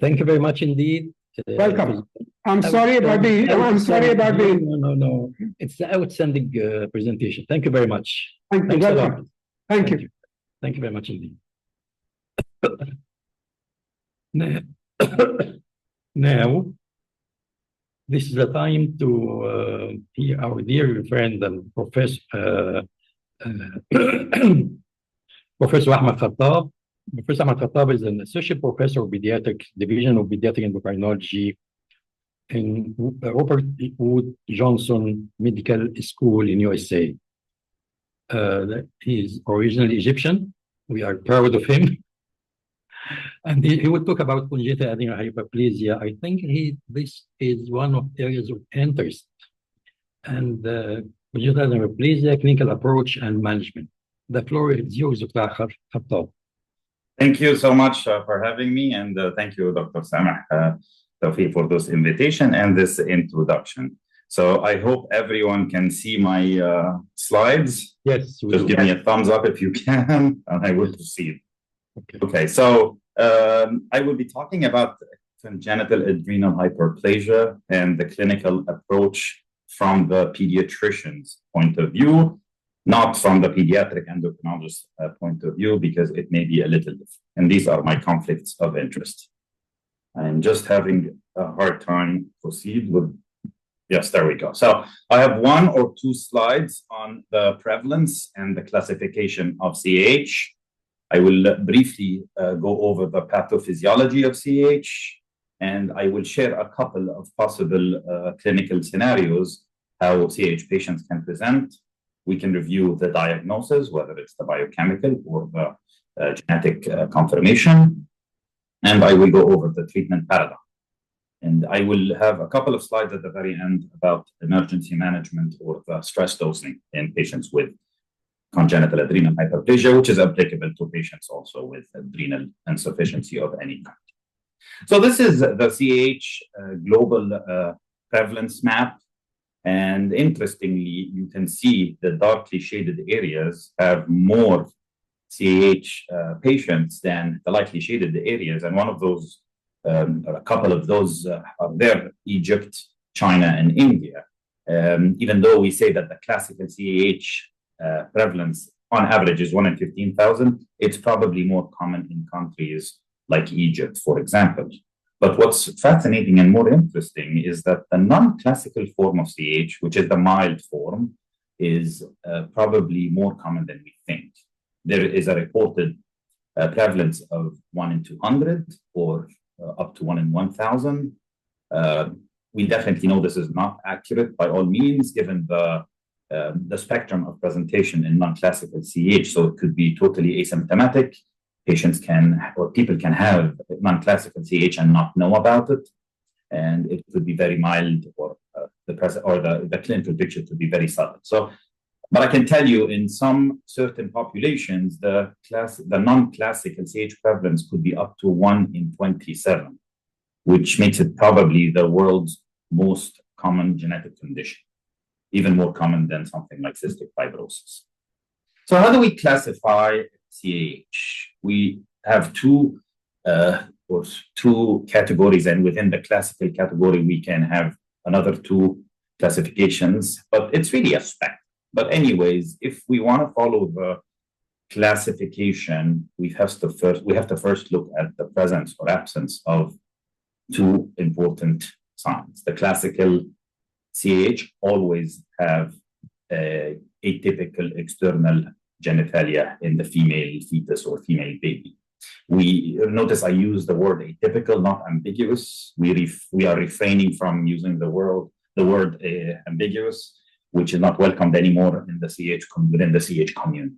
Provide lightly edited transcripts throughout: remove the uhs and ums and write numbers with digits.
Thank you very much indeed. Welcome. I'm sorry about the. No. It's the outstanding presentation. Thank you very much. Thank you. Welcome. Thank you. Thank you very much indeed. Now, this is the time to hear our dear friend and Professor Professor Ahmed Khattab. Professor Ahmed Khattab is an associate professor of Pediatrics, Division of Pediatric Endocrinology in Robert Wood Johnson Medical School in USA. He is originally Egyptian. We are proud of him. And he will talk about congenital adrenal hyperplasia. I think this is one of the areas of interest. And congenital adrenal hyperplasia, clinical approach and management. The floor is yours, Dr. Khattab. Thank you so much for having me, and thank you, Dr. Samah Tawfiq, for this invitation and this introduction. So I hope everyone can see my slides. Yes. Just give me a thumbs up if you can, and I will proceed. Okay, so I will be talking about congenital adrenal hyperplasia and the clinical approach from the pediatrician's point of view, not from the pediatric endocrinologist point of view, because it may be a little different. And these are my conflicts of interest. I'm just having a hard time proceed with, yes, there we go. So I have 1 or 2 slides on the prevalence and the classification of CAH. I will briefly go over the pathophysiology of CAH, and I will share a couple of possible clinical scenarios, how CAH patients can present. We can review the diagnosis, whether it's the biochemical or the genetic confirmation, and I will go over the treatment paradigm. And I will have a couple of slides at the very end about emergency management or the stress dosing in patients with congenital adrenal hyperplasia, which is applicable to patients also with adrenal insufficiency of any kind. So this is the CAH global prevalence map. And interestingly, you can see the darkly shaded areas have more CAH patients than the lightly shaded areas. And one of those, a couple of those are there, Egypt, China, and India. Even though we say that the classical CAH prevalence on average is 1 in 15,000, it's probably more common in countries like Egypt, for example. But what's fascinating and more interesting is that the non-classical form of CAH, which is the mild form, is probably more common than we think. There is a reported prevalence of 1 in 200 or up to 1 in 1,000. We definitely know this is not accurate by all means, given the spectrum of presentation in non-classical CAH. So it could be totally asymptomatic. Patients can, or people can have non-classical CAH and not know about it. And it could be very mild, or the clinical picture could be very subtle. So, but I can tell you in some certain populations, the non-classical CAH prevalence could be up to 1 in 27, which makes it probably the world's most common genetic condition, even more common than something like cystic fibrosis. So how do we classify CAH? We have two categories, and within the classical category, we can have another 2 classifications, but it's really a spectrum. But anyways, if we want to follow the classification, we have to first look at the presence or absence of 2 important signs. The classical CAH always have atypical external genitalia in the female fetus or female baby. We notice I use the word atypical, not ambiguous. We are refraining from using the word ambiguous, which is not welcomed anymore in the within the CAH community.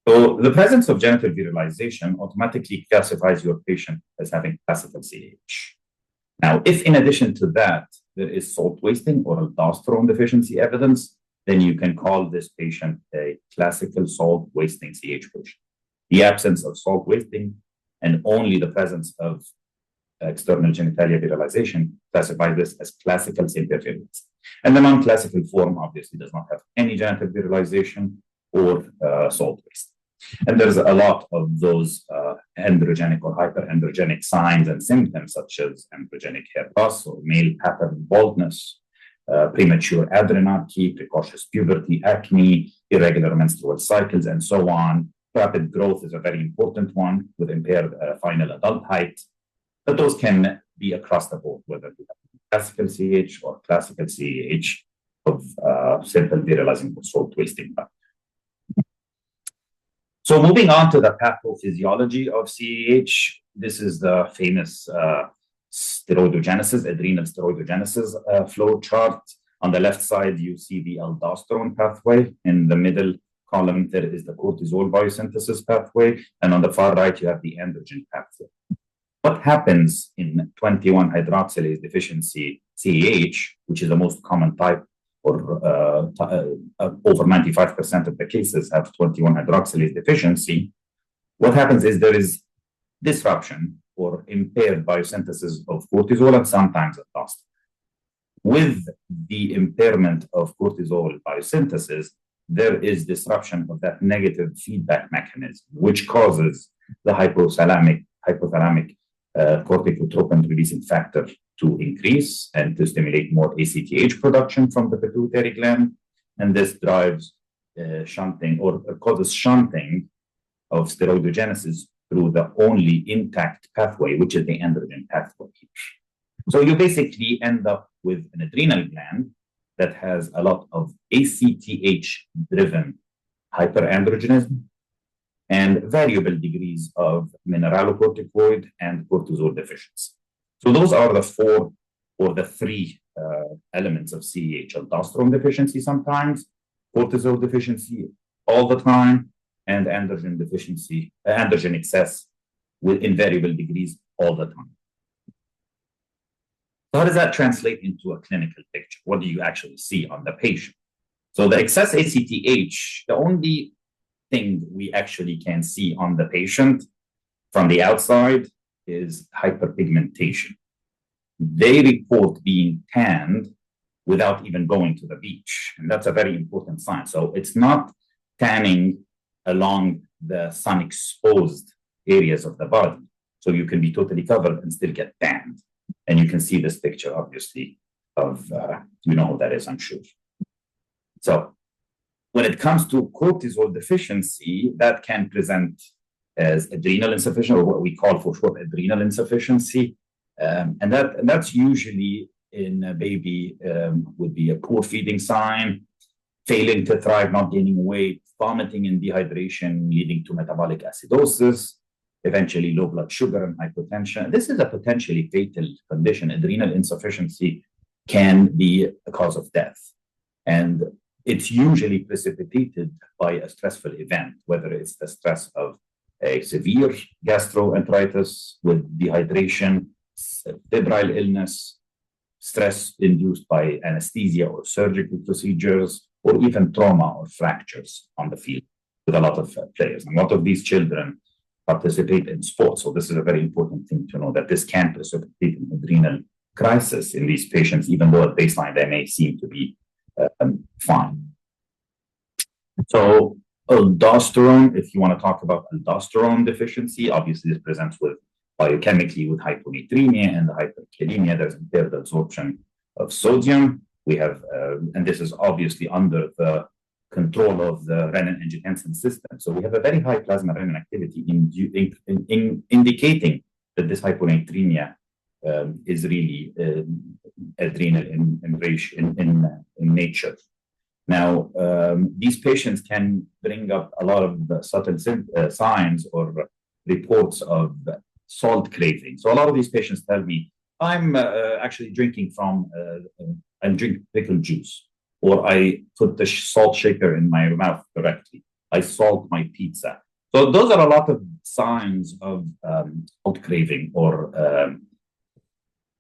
So the presence of genital virilization automatically classifies your patient as having classical CAH. Now, if in addition to that, there is salt wasting or aldosterone deficiency evidence, then you can call this patient a classical salt wasting CAH patient. The absence of salt wasting and only the presence of external genitalia virilization classifies this as classical simple virility. And the non-classical form obviously does not have any genital virilization or salt waste. And there's a lot of those androgenic or hyperandrogenic signs and symptoms, such as androgenic hair loss or male pattern baldness, premature adrenarche, precocious puberty, acne, irregular menstrual cycles, and so on. Rapid growth is a very important one with impaired final adult height. But those can be across the board, whether you have classical CAH or classical CAH of simple virilizing or salt wasting. So moving on to the pathophysiology of CAH, this is the famous steroidogenesis, adrenal steroidogenesis flow chart. On the left side, you see the aldosterone pathway. In the middle column, there is the cortisol biosynthesis pathway. And on the far right, you have the androgen pathway. What happens in 21-hydroxylase deficiency CAH, which is the most common type, or over 95% of the cases have 21-hydroxylase deficiency? What happens is there is disruption or impaired biosynthesis of cortisol and sometimes aldosterone. With the impairment of cortisol biosynthesis, there is disruption of that negative feedback mechanism, which causes the hypothalamic corticotropin releasing factor to increase and to stimulate more ACTH production from the pituitary gland. And this drives shunting or causes shunting of steroidogenesis through the only intact pathway, which is the androgen pathway. So you basically end up with an adrenal gland that has a lot of ACTH-driven hyperandrogenism and variable degrees of mineralocorticoid and cortisol deficiency. So those are the four or the three elements of CAH: aldosterone deficiency sometimes, cortisol deficiency all the time, and androgen deficiency, androgen excess in variable degrees all the time. So how does that translate into a clinical picture? What do you actually see on the patient? So the excess ACTH, the only thing we actually can see on the patient from the outside is hyperpigmentation. They report being tanned without even going to the beach. And that's a very important sign. So it's not tanning along the sun-exposed areas of the body. So you can be totally covered and still get tanned. And you can see this picture, obviously, of, you know who that is, I'm sure. So when it comes to cortisol deficiency, that can present as adrenal insufficiency, or what we call for short adrenal insufficiency. And that's usually in a baby would be a poor feeding sign, failing to thrive, not gaining weight, vomiting and dehydration, leading to metabolic acidosis, eventually low blood sugar and hypertension. This is a potentially fatal condition. Adrenal insufficiency can be a cause of death. And it's usually precipitated by a stressful event, whether it's the stress of a severe gastroenteritis with dehydration, febrile illness, stress induced by anesthesia or surgical procedures, or even trauma or fractures on the field with a lot of players. And a lot of these children participate in sports. So this is a very important thing to know, that this can precipitate an adrenal crisis in these patients, even though at baseline they may seem to be fine. So aldosterone, if you want to talk about aldosterone deficiency, obviously this presents with biochemically with hyponatremia and the hyperkalemia. There's impaired absorption of sodium. We have, and this is obviously under the control of the renin-angiotensin system. So we have a very high plasma renin activity indicating that this hyponatremia is really adrenal in nature. Now, these patients can bring up a lot of subtle signs or reports of salt craving. So a lot of these patients tell me, I'm actually drinking from, I'm drinking pickled juice, or I put the salt shaker in my mouth directly. I salt my pizza. So those are a lot of signs of salt craving or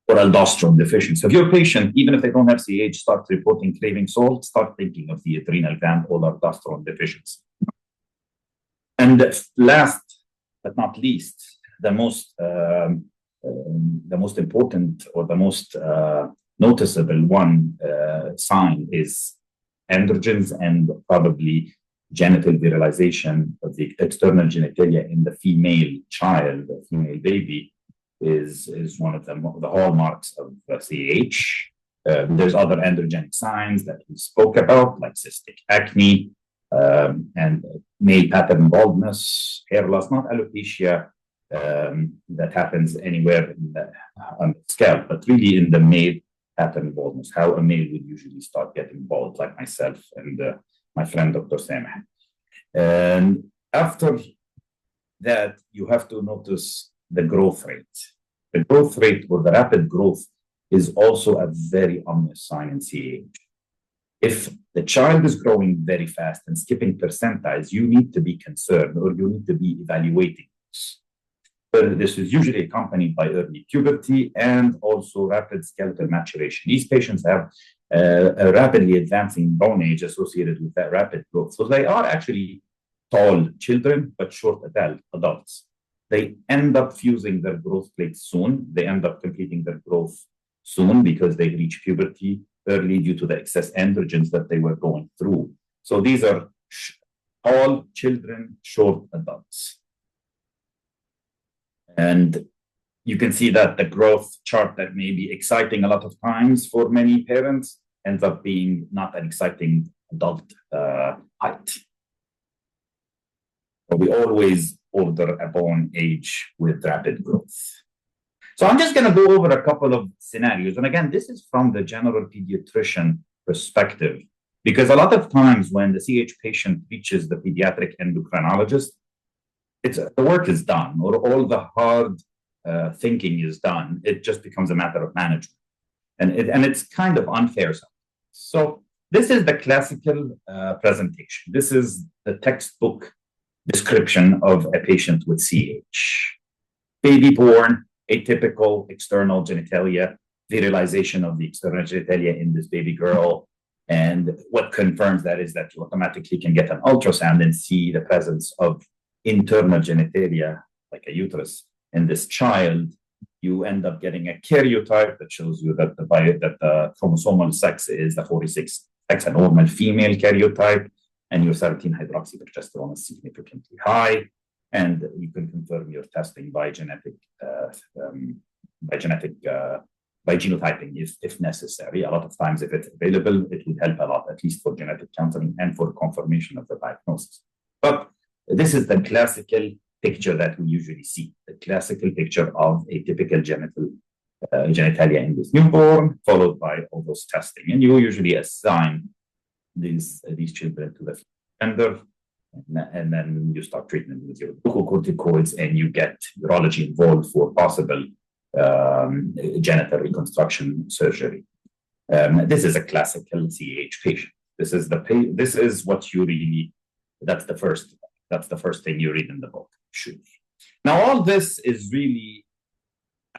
aldosterone deficiency. So if your patient, even if they don't have CAH, starts reporting craving salt, start thinking of the adrenal gland or aldosterone deficiency. And last but not least, the most important or the most noticeable one sign is androgens and probably genital virilization of the external genitalia in the female child, the female baby, is one of the hallmarks of CAH. There's other androgenic signs that we spoke about, like cystic acne and male pattern baldness, hair loss, not alopecia that happens anywhere on the scalp, but really in the male pattern baldness, how a male would usually start getting bald, like myself and my friend Dr. Sameh. And after that, you have to notice the growth rate. The growth rate, or the rapid growth, is also a very ominous sign in CAH. If the child is growing very fast and skipping percentiles, you need to be concerned, or you need to be evaluating this. But this is usually accompanied by early puberty and also rapid skeletal maturation. These patients have a rapidly advancing bone age associated with that rapid growth. So they are actually tall children, but short adults. They end up fusing their growth plates soon. They end up completing their growth soon because they reach puberty early due to the excess androgens that they were going through. So these are tall children, short adults. And you can see that the growth chart that may be exciting a lot of times for many parents ends up being not an exciting adult height. So we always order a bone age with rapid growth. So I'm just going to go over a couple of scenarios. And again, this is from the general pediatrician perspective, because a lot of times when the CAH patient reaches the pediatric endocrinologist, the work is done, or all the hard thinking is done. It just becomes a matter of management. And it's kind of unfair. So this is the classical presentation. This is the textbook description of a patient with CAH. Baby born, atypical external genitalia, virilization of the external genitalia in this baby girl. And what confirms that is that you automatically can get an ultrasound and see the presence of internal genitalia, like a uterus, in this child. You end up getting a karyotype that shows you that the chromosomal sex is the 46X, a normal female karyotype, and your 17-hydroxyprogesterone is significantly high. And you can confirm your testing by genotyping if necessary. A lot of times, if it's available, it would help a lot, at least for genetic counseling and for confirmation of the diagnosis. But this is the classical picture that we usually see, the classical picture of a typical genitalia in this newborn, followed by all those testing. And you usually assign these children to the offender, and then you start treatment with your glucocorticoids, and you get urology involved for possible genital reconstruction surgery. This is a classical CAH patient. This is what you really. That's the first thing you read in the book. Sure. Now, all this is really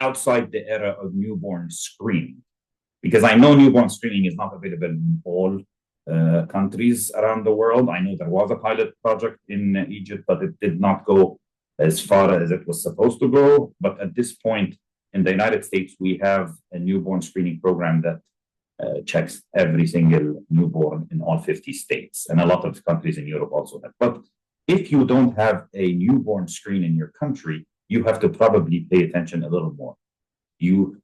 outside the era of newborn screening, because I know newborn screening is not available in all countries around the world. I know there was a pilot project in Egypt, but it did not go as far as it was supposed to go. But at this point in the United States, we have a newborn screening program that checks every single newborn in all 50 states, and a lot of countries in Europe also have. But if you don't have a newborn screen in your country, you have to probably pay attention a little more.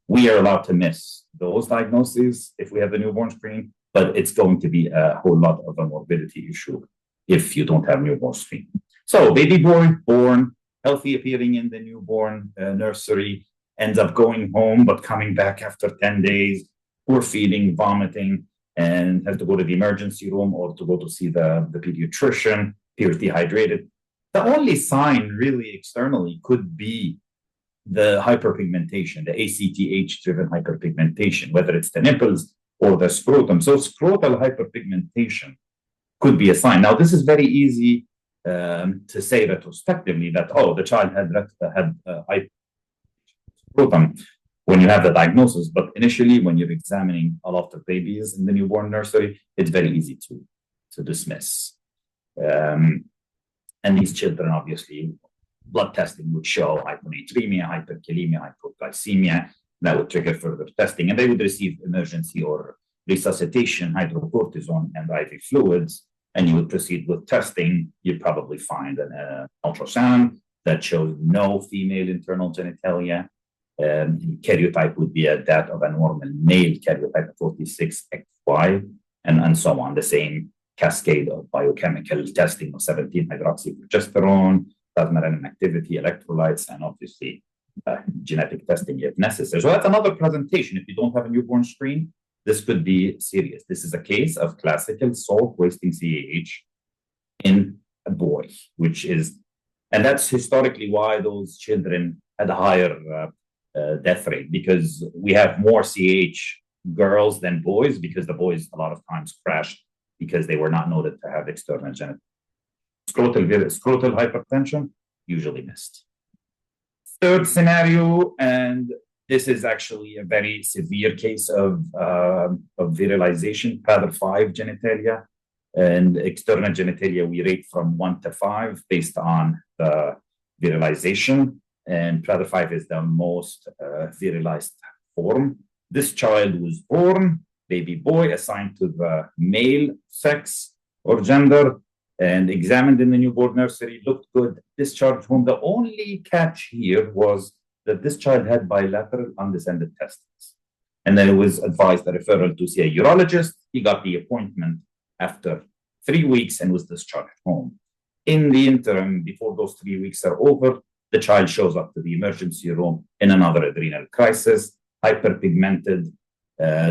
We are allowed to miss those diagnoses if we have a newborn screen, but it's going to be a whole lot of a morbidity issue if you don't have newborn screen. So baby boy born, healthy appearing in the newborn nursery, ends up going home, but coming back after 10 days, poor feeling, vomiting, and has to go to the emergency room or to go to see the pediatrician, appears dehydrated. The only sign really externally could be the hyperpigmentation, the ACTH-driven hyperpigmentation, whether it's the nipples or the scrotum. So scrotal hyperpigmentation could be a sign. Now, this is very easy to say retrospectively that, the child had scrotum when you have the diagnosis. But initially, when you're examining a lot of babies in the newborn nursery, it's very easy to dismiss. And these children, obviously, blood testing would show hyponatremia, hyperkalemia, hypoglycemia. That would trigger further testing, and they would receive emergency or resuscitation, hydrocortisone, and IV fluids. and you would proceed with testing, you'd probably find an ultrasound that shows no female internal genitalia. Karyotype would be that of a normal male karyotype 46XY, and so on. The same cascade of biochemical testing of 17-hydroxyprogesterone, plasma random activity, electrolytes, and obviously genetic testing if necessary. So that's another presentation. If you don't have a newborn screen, this could be serious. This is a case of classical salt-wasting CAH in a boy, and that's historically why those children had a higher death rate, because we have more CAH girls than boys, because the boys a lot of times crashed because they were not noted to have external genital. Scrotal hypertension, usually missed. Third scenario, and this is actually a very severe case of virilization, PATHR5 genitalia. And external genitalia, we rate from 1 to 5 based on the virilization. And PATHR5 is the most virilized form. This child was born, baby boy, assigned to the male sex or gender, and examined in the newborn nursery, looked good, discharged home. The only catch here was that this child had bilateral undescended testes. And then it was advised a referral to see a urologist. He got the appointment after 3 weeks and was discharged home. In the interim, before those 3 weeks are over, the child shows up to the emergency room in another adrenal crisis, hyperpigmented,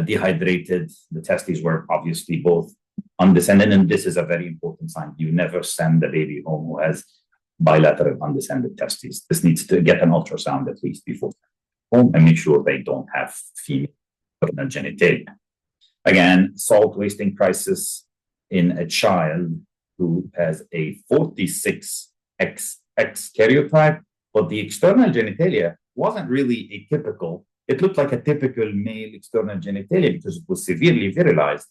dehydrated. The testes were obviously both undescended, and this is a very important sign. You never send the baby home who has bilateral undescended testes. This needs to get an ultrasound at least before home and make sure they don't have female genitalia. Again, salt wasting crisis in a child who has a 46XX karyotype, but the external genitalia wasn't really atypical. It looked like a typical male external genitalia because it was severely virilized.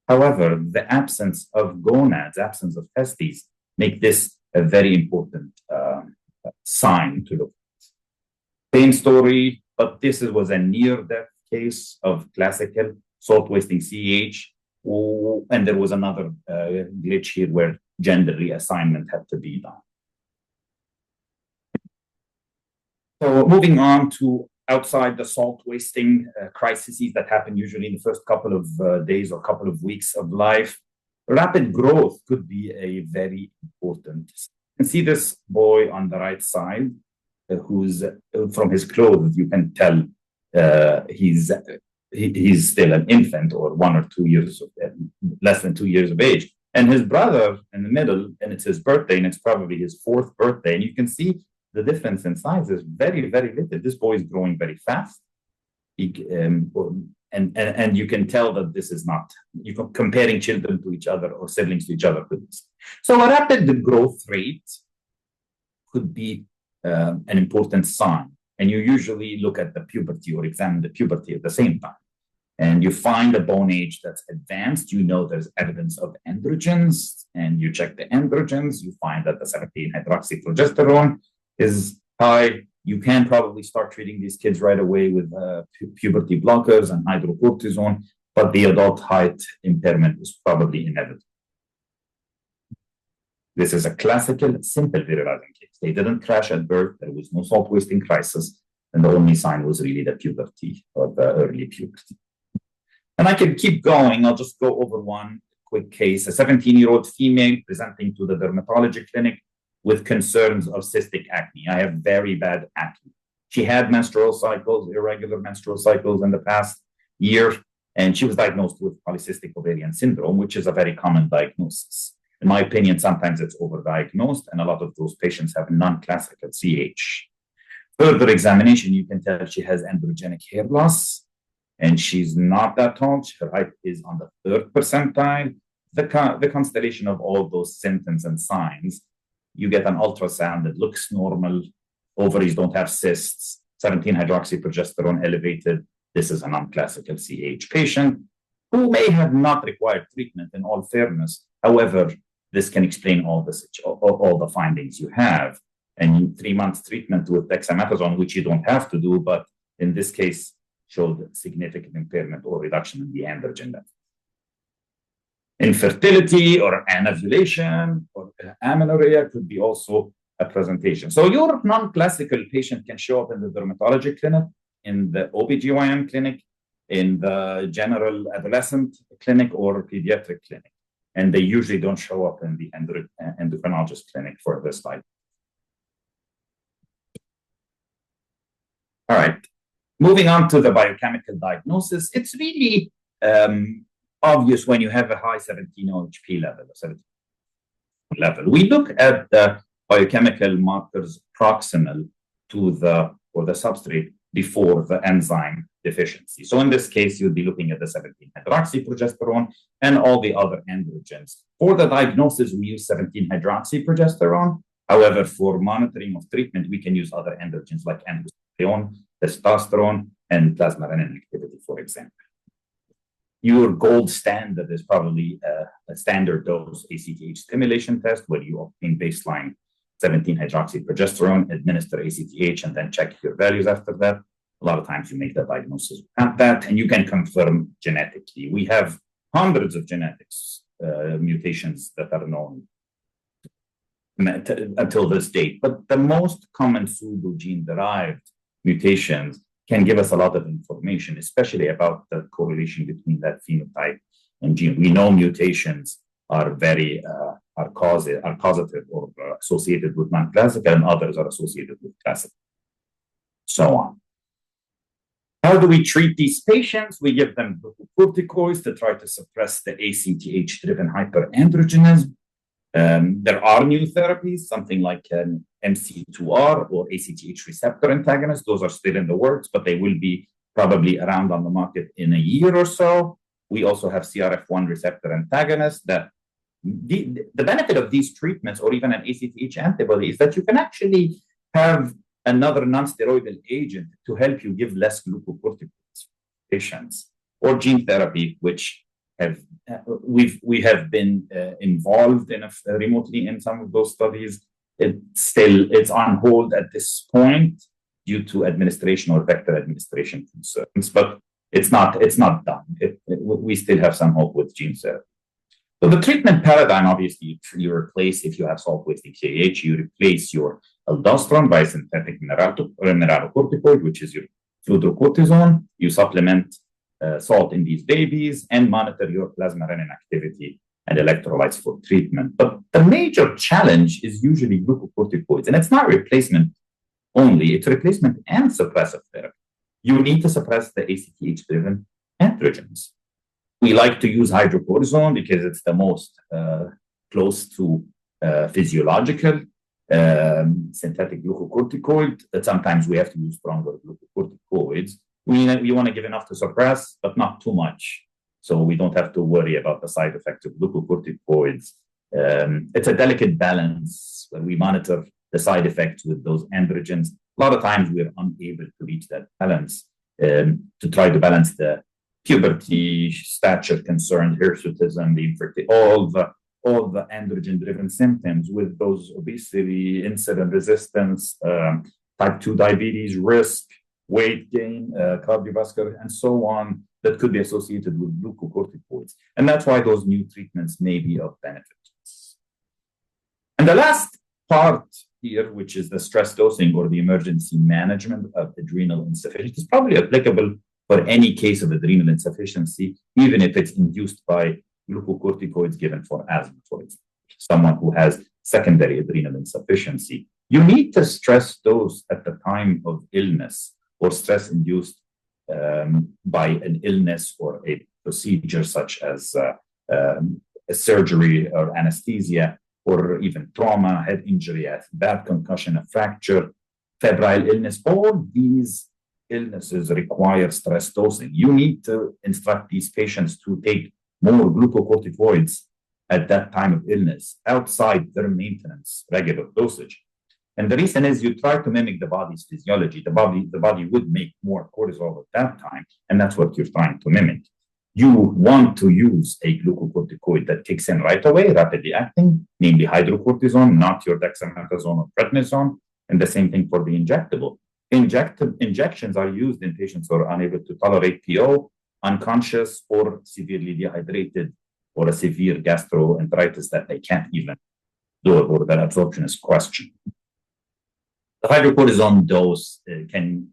However, the absence of gonads, absence of testes, make this a very important sign to look at. Same story, but this was a near-death case of classical salt-wasting CAH, and there was another glitch here where gender reassignment had to be done. So moving on to outside the salt wasting crises that happen usually in the first couple of days or couple of weeks of life, rapid growth could be a very important. You can see this boy on the right side, who's from his clothes, you can tell he's still an infant or 1 or 2 years, less than 2 years of age. And his brother in the middle, and it's his birthday, and it's probably his 4th birthday. And you can see the difference in size is very, very little. This boy is growing very fast. And you can tell that this is not, comparing children to each other or siblings to each other. So a rapid growth rate could be an important sign. And you usually look at the puberty or examine the puberty at the same time. And you find a bone age that's advanced, you know there's evidence of androgens, and you check the androgens, you find that the 17-hydroxyprogesterone is high. You can probably start treating these kids right away with puberty blockers and hydrocortisone, but the adult height impairment is probably inevitable. This is a classical, simple virilizing case. They didn't crash at birth. There was no salt wasting crisis. And the only sign was really the puberty or the early puberty. And I can keep going. I'll just go over one quick case. A 17-year-old female presenting to the dermatology clinic with concerns of cystic acne. I have very bad acne. She had menstrual cycles, irregular menstrual cycles in the past year, and she was diagnosed with polycystic ovarian syndrome, which is a very common diagnosis. In my opinion, sometimes it's overdiagnosed, and a lot of those patients have non-classical CAH. Further examination, you can tell she has androgenic hair loss, and she's not that tall. Her height is on the 3rd percentile. The constellation of all those symptoms and signs, you get an ultrasound that looks normal. Ovaries don't have cysts. 17-hydroxyprogesterone elevated. This is a non-classical CAH patient who may have not required treatment, in all fairness. However, this can explain all the findings you have. And 3 months treatment with dexamethasone, which you don't have to do, but in this case, showed significant impairment or reduction in the androgen level. infertility or anovulation or amenorrhea could be also a presentation. So your non-classical patient can show up in the dermatology clinic, in the OBGYN clinic, in the general adolescent clinic or pediatric clinic. And they usually don't show up in the endocrinologist clinic for this type. All right. Moving on to the biochemical diagnosis, it's really obvious when you have a high 17-OHP level. We look at the biochemical markers proximal to the substrate before the enzyme deficiency. So in this case, you'll be looking at the 17-hydroxyprogesterone and all the other androgens. For the diagnosis, we use 17-hydroxyprogesterone. However, for monitoring of treatment, we can use other androgens like androstenedione, testosterone, and plasma-renin activity, for example. Your gold standard is probably a standard dose ACTH stimulation test where you obtain baseline 17-hydroxyprogesterone, administer ACTH, and then check your values after that. A lot of times you make the diagnosis at that, and you can confirm genetically. We have hundreds of genetics mutations that are known until this date, but the most common pseudogene-derived mutations can give us a lot of information, especially about the correlation between that phenotype and gene. We know mutations are very are causative or associated with non-classical, and others are associated with classical. So on. How do we treat these patients? We give them glucocorticoids to try to suppress the ACTH-driven hyperandrogenism. There are new therapies, something like an MC2R or ACTH receptor antagonist. Those are still in the works, but they will be probably around on the market in a year or so. We also have CRF1 receptor antagonists. That the benefit of these treatments, or even an ACTH antibody, is that you can actually have another non-steroidal agent to help you give less glucocorticoids to patients, or gene therapy, which we have been involved in remotely in some of those studies. It's on hold at this point due to administration or vector administration concerns, but it's not done. We still have some hope with gene therapy. So the treatment paradigm, obviously, you replace, if you have salt-wasting CAH, you replace your aldosterone by synthetic mineralocorticoid, which is your fludrocortisone. You supplement salt in these babies and monitor your plasma-renin activity and electrolytes for treatment. But the major challenge is usually glucocorticoids, and it's not replacement only, it's replacement and suppressive therapy. You need to suppress the ACTH-driven androgens. We like to use hydrocortisone because it's the most close to physiological synthetic glucocorticoid. That sometimes we have to use stronger glucocorticoids. We want to give enough to suppress, but not too much, so we don't have to worry about the side effects of glucocorticoids. It's a delicate balance when we monitor the side effects with those androgens. A lot of times we're unable to reach that balance to try to balance the puberty, stature concern, hirsutism, the infertility, all the androgen-driven symptoms with those obesity, insulin resistance, type 2 diabetes risk, weight gain, cardiovascular, and so on, that could be associated with glucocorticoids. And that's why those new treatments may be of benefit. And the last part here, which is the stress dosing or the emergency management of adrenal insufficiency, is probably applicable for any case of adrenal insufficiency, even if it's induced by glucocorticoids given for asthma, for example. Someone who has secondary adrenal insufficiency, you need to stress dose at the time of illness or stress induced by an illness or a procedure such as a surgery or anesthesia, or even trauma, head injury, a bad concussion, a fracture, febrile illness. All these illnesses require stress dosing. You need to instruct these patients to take more glucocorticoids at that time of illness outside their maintenance regular dosage. And the reason is you try to mimic the body's physiology. The body would make more cortisol at that time, and that's what you're trying to mimic. You want to use a glucocorticoid that kicks in right away, rapidly acting, namely hydrocortisone, not your dexamethasone or prednisone, and the same thing for the injectable. Injections are used in patients who are unable to tolerate PO, unconscious, or severely dehydrated or a severe gastroenteritis that they can't even do it, or that absorption is questioned. The hydrocortisone dose can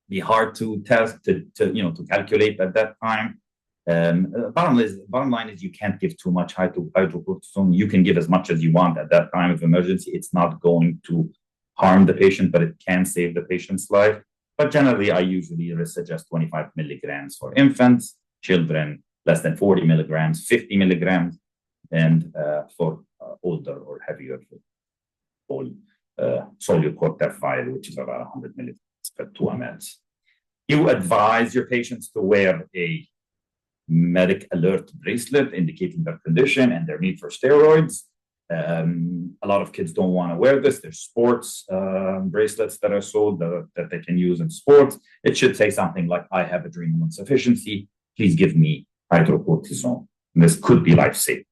be hard to test, to calculate at that time. Bottom line is you can't give too much hydrocortisone. You can give as much as you want at that time of emergency. It's not going to harm the patient, but it can save the patient's life. But generally, I usually suggest 25 milligrams for infants, children less than 40 milligrams, 50 milligrams, and for older or heavier soluble corticosteroid, which is about 100 milligrams per 2 ml. You advise your patients to wear a medic alert bracelet indicating their condition and their need for steroids. A lot of kids don't want to wear this. There's sports bracelets that are sold that they can use in sports. It should say something like, I have adrenal insufficiency. Please give me hydrocortisone. And this could be life-saving.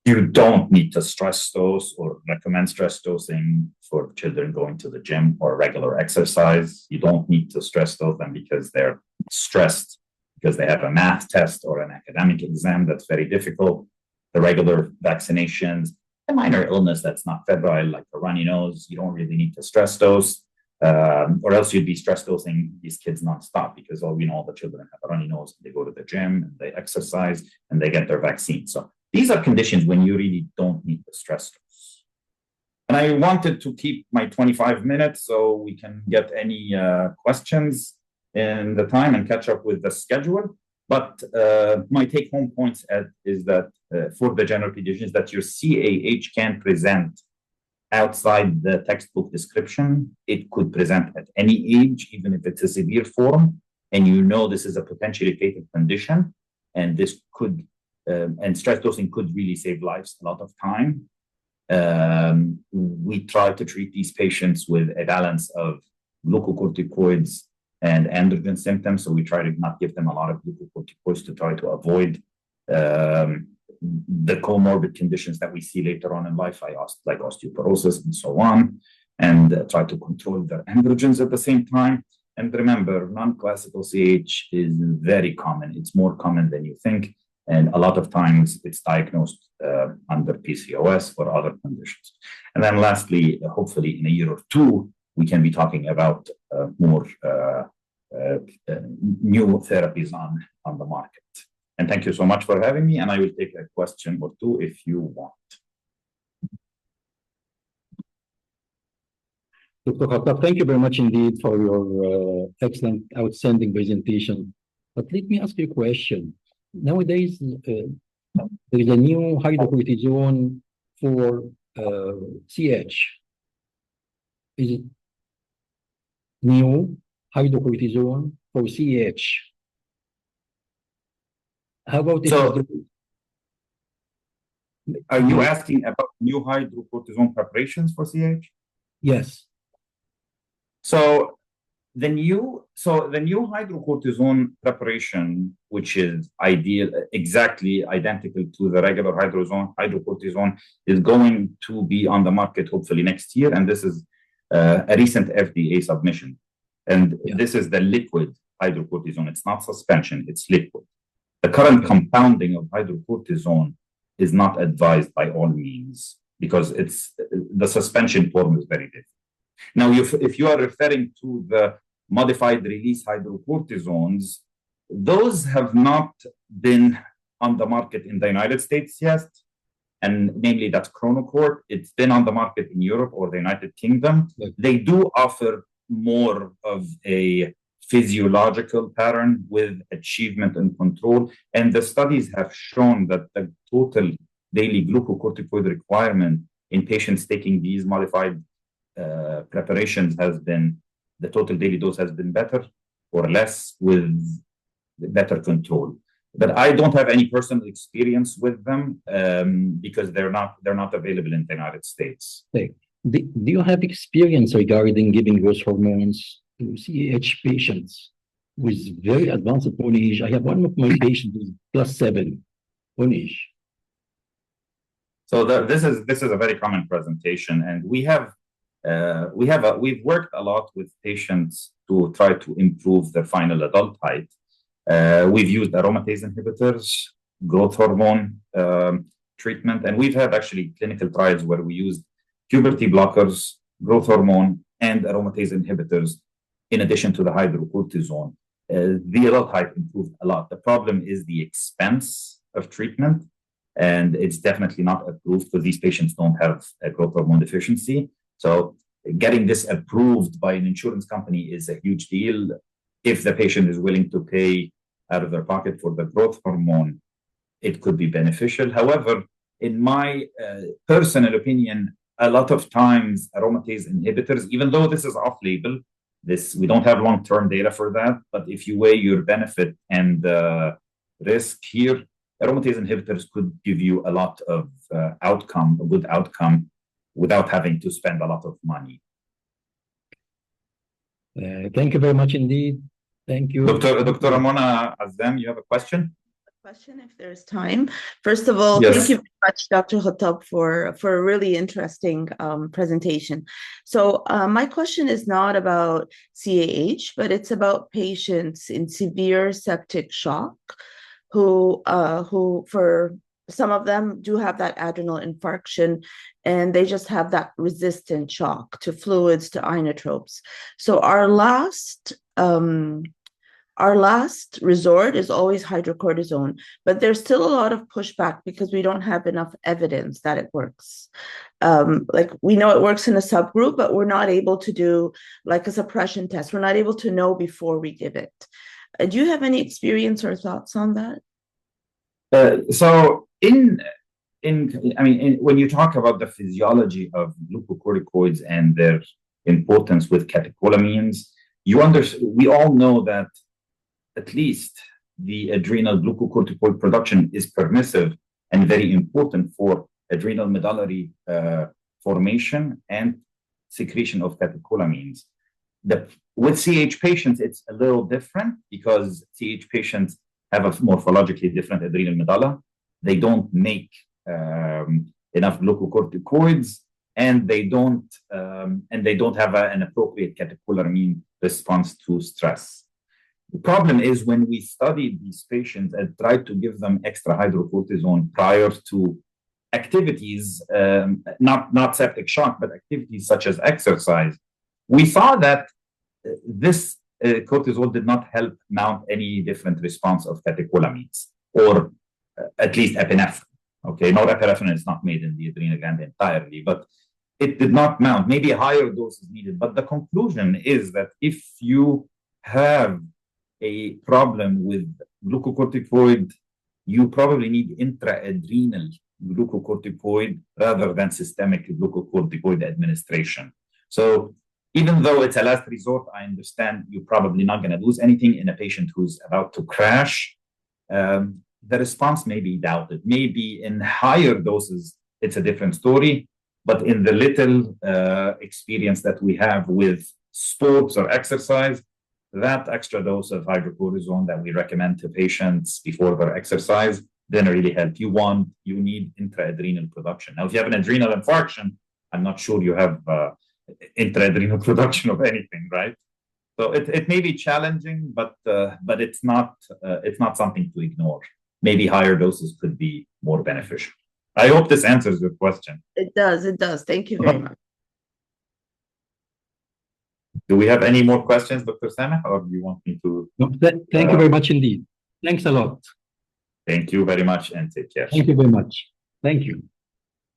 You don't need to stress dose or recommend stress dosing for children going to the gym or regular exercise. You don't need to stress dose them because they're stressed, because they have a math test or an academic exam that's very difficult. The regular vaccinations, a minor illness that's not febrile, like a runny nose, you don't really need to stress dose, or else you'd be stress dosing these kids nonstop because all the children have a runny nose, they go to the gym and they exercise and they get their vaccine. So these are conditions when you really don't need the stress dose. And I wanted to keep my 25 minutes so we can get any questions in the time and catch up with the schedule. But my take-home points is that for the general pediatricians, that your CAH can present outside the textbook description. It could present at any age, even if it's a severe form, and this is a potentially fatal condition, and this could and stress dosing could really save lives a lot of time. We try to treat these patients with a balance of glucocorticoids and androgen symptoms. So we try to not give them a lot of glucocorticoids to try to avoid the comorbid conditions that we see later on in life, like osteoporosis and so on, and try to control their androgens at the same time. And remember, non-classical CAH is very common. It's more common than you think. And a lot of times it's diagnosed under PCOS or other conditions. And then lastly, hopefully in a year or two, we can be talking about more new therapies on the market. And thank you so much for having me. And I will take a question or two if you want. Dr. Khattab, thank you very much indeed for your excellent, outstanding presentation. But let me ask you a question. Nowadays, there is a new hydrocortisone for CH. Is it new hydrocortisone for CH? How about are you asking about new hydrocortisone preparations for CH? Yes. So the new hydrocortisone preparation, which is exactly identical to the regular hydrocortisone, is going to be on the market hopefully next year. And this is a recent FDA submission. And this is the liquid hydrocortisone. It's not suspension, it's liquid. The current compounding of hydrocortisone is not advised by all means because the suspension form is very different. Now, if you are referring to the modified release hydrocortisones, those have not been on the market in the United States yet, and namely that's Chronocort. It's been on the market in Europe or the United Kingdom. They do offer more of a physiological pattern with achievement and control, and the studies have shown that the total daily glucocorticoid requirement in patients taking these modified preparations the total daily dose has been better or less with better control. But I don't have any personal experience with them because they're not available in the United States. Do you have experience regarding giving growth hormones to CAH patients with very advanced bone age? I have one of my patients with +7 bone age. So this is a very common presentation, and we've worked a lot with patients to try to improve their final adult height. We've used aromatase inhibitors growth hormone treatment. And we've had actually clinical trials where we used puberty blockers, growth hormone, and aromatase inhibitors in addition to the hydrocortisone. The adult height improved a lot. The problem is the expense of treatment, and it's definitely not approved because these patients don't have a growth hormone deficiency. So getting this approved by an insurance company is a huge deal. If the patient is willing to pay out of their pocket for the growth hormone, it could be beneficial. However, in my personal opinion, a lot of times aromatase inhibitors, even though this is off-label, we don't have long-term data for that, but if you weigh your benefit and risk here, aromatase inhibitors could give you a lot of a good outcome without having to spend a lot of money. Thank you very much indeed. Thank you. Dr. Ramona Azam, you have a question? If there's time. First of all, yes. Thank you very much, Dr. Khattab, for a really interesting presentation. So my question is not about CAH, but it's about patients in severe septic shock who for some of them do have that adrenal infarction, and they just have that resistant shock to fluids, to inotropes. So our last resort is always hydrocortisone, but there's still a lot of pushback because we don't have enough evidence that it works. Like we know it works in a subgroup, but we're not able to do like a suppression test. We're not able to know before we give it. Do you have any experience or thoughts on that? So when you talk about the physiology of glucocorticoids and their importance with catecholamines, we all know that at least the adrenal glucocorticoid production is permissive and very important for adrenal medullary formation and secretion of catecholamines. With CAH patients, it's a little different because CAH patients have a morphologically different adrenal medulla. They don't make enough glucocorticoids, and they don't have an appropriate catecholamine response to stress. The problem is when we studied these patients and tried to give them extra hydrocortisone prior to activities, not septic shock, but activities such as exercise, we saw that this cortisol did not help mount any different response of catecholamines, or at least epinephrine. Okay, norepinephrine is not made in the adrenal gland entirely, but it did not mount. Maybe a higher dose is needed. But the conclusion is that if you have a problem with glucocorticoid, you probably need intraadrenal glucocorticoid rather than systemic glucocorticoid administration. So even though it's a last resort, I understand you're probably not going to lose anything in a patient who's about to crash. The response may be doubted. Maybe in higher doses, it's a different story. But in the little experience that we have with sports or exercise, that extra dose of hydrocortisone that we recommend to patients before their exercise didn't really help. You need intraadrenal production. Now, if you have an adrenal infarction, I'm not sure you have intraadrenal production of anything, right? So it may be challenging, but it's not something to ignore. Maybe higher doses could be more beneficial. I hope this answers your question. It does. Thank you very much. Do we have any more questions, Dr. Sameh, or do you want me to? No, thank you very much indeed. Thanks a lot. Thank you very much and take care. Thank you very much. Thank you.